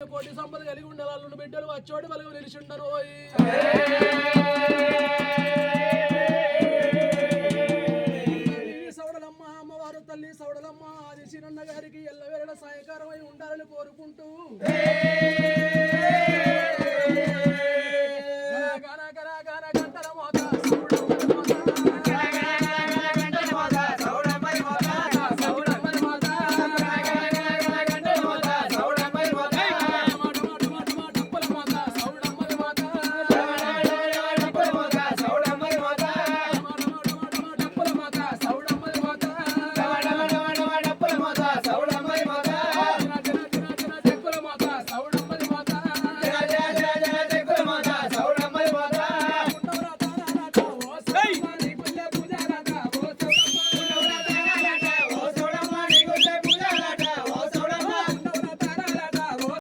కోటి సంపద కలిగి ఉండాలను బిడ్డలు వచ్చోటి వరకు నిలిచిండరు. సౌడలమ్మ అమ్మవారు తల్లి సౌడలమ్మ ఆది చిన్న గారికి ఎల్లవేళ సాయకారమై ఉండాలని కోరుకుంటూ